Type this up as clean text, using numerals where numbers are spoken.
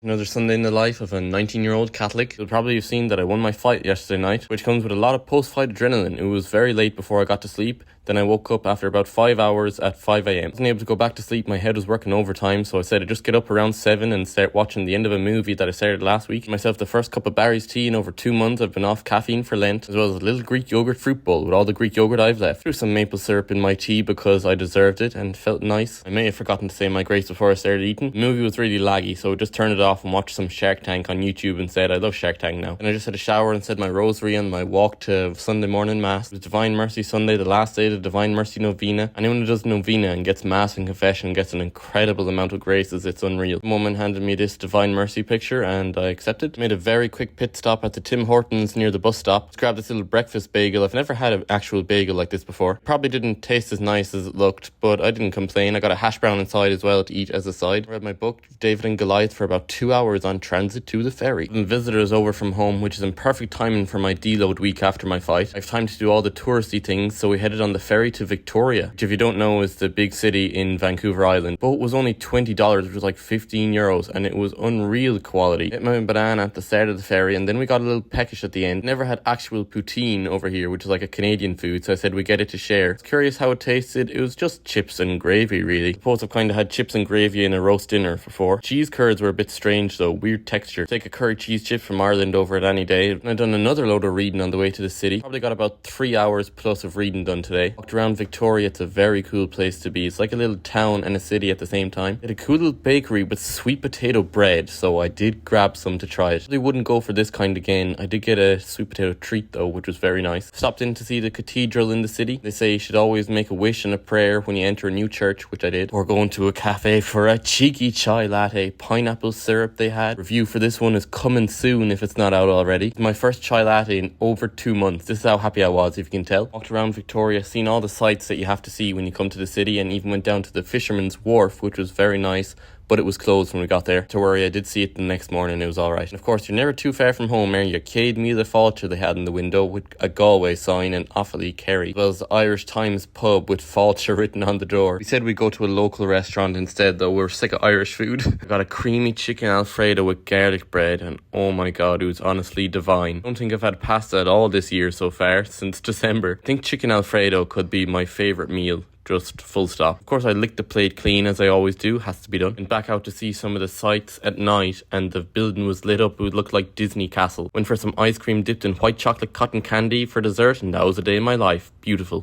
Another Sunday in the life of a 19-year-old Catholic. You'll probably have seen that I won my fight yesterday night, which comes with a lot of post-fight adrenaline. It was very late before I got to sleep. Then I woke up after about 5 hours at 5 a.m. I wasn't able to go back to sleep. My head was working overtime, so I said I'd just get up around 7 and start watching the end of a movie that I started last week. Myself the first cup of Barry's tea in over 2 months. I've been off caffeine for Lent, as well as a little Greek yogurt fruit bowl with all the Greek yogurt I've left. Threw some maple syrup in my tea because I deserved it and felt nice. I may have forgotten to say my grace before I started eating. The movie was really laggy, so I just turned it off and watched some Shark Tank on YouTube instead. I love Shark Tank now. And I just had a shower and said my rosary and my walk to Sunday morning Mass. It was Divine Mercy Sunday, the last day of the Divine Mercy Novena. Anyone who does Novena and gets Mass and Confession gets an incredible amount of graces. It's unreal. The woman handed me this Divine Mercy picture and I accepted. Made a very quick pit stop at the Tim Hortons near the bus stop. Just grabbed this little breakfast bagel. I've never had an actual bagel like this before. Probably didn't taste as nice as it looked, but I didn't complain. I got a hash brown inside as well to eat as a side. I read my book, David and Goliath, for about 2 hours on transit to the ferry. And visitors over from home, which is in perfect timing for my deload week after my fight. I have time to do all the touristy things, so we headed on the ferry to Victoria, which if you don't know is the big city in Vancouver Island. Boat was only $20, which was like 15 euros, and it was unreal quality. Ate my banana at the start of the ferry, and then we got a little peckish at the end. Never had actual poutine over here, which is like a Canadian food, so I said we get it to share. I was curious how it tasted. It was just chips and gravy, really. I suppose I've kind of had chips and gravy in a roast dinner before. Cheese curds were a bit strange though, weird texture. Take a curry cheese chip from Ireland over it any day. And I've done another load of reading on the way to the city. Probably got about 3 hours plus of reading done today. Walked around Victoria. It's a very cool place to be. It's like a little town and a city at the same time. Had a cool little bakery with sweet potato bread, so I did grab some to try it. They wouldn't go for this kind again. I did get a sweet potato treat though, which was very nice. Stopped in to see the cathedral in the city. They say you should always make a wish and a prayer when you enter a new church, which I did. Or going to a cafe for a cheeky chai latte. Pineapple syrup they had. Review for this one is coming soon if it's not out already. It's my first chai latte in over 2 months. This is how happy I was, if you can tell. Walked around Victoria, seen all the sights that you have to see when you come to the city, and even went down to the Fisherman's Wharf, which was very nice, but it was closed when we got there. To worry, I did see it the next morning. It was alright. And of course, you're never too far from home, Your Cade Me the Fáilte they had in the window with a Galway sign and Offaly Kerry. As well as the Irish Times pub with Fáilte written on the door. We said we'd go to a local restaurant instead, though. We're sick of Irish food. I got a creamy chicken Alfredo with garlic bread, and oh my god, it was honestly divine. I don't think I've had pasta at all this year so far, since December. I think chicken Alfredo could be my favourite meal. Just full stop. Of course, I licked the plate clean as I always do, has to be done. And back out to see some of the sights at night, and the building was lit up. It would look like Disney Castle. Went for some ice cream dipped in white chocolate cotton candy for dessert, and that was a day in my life. Beautiful.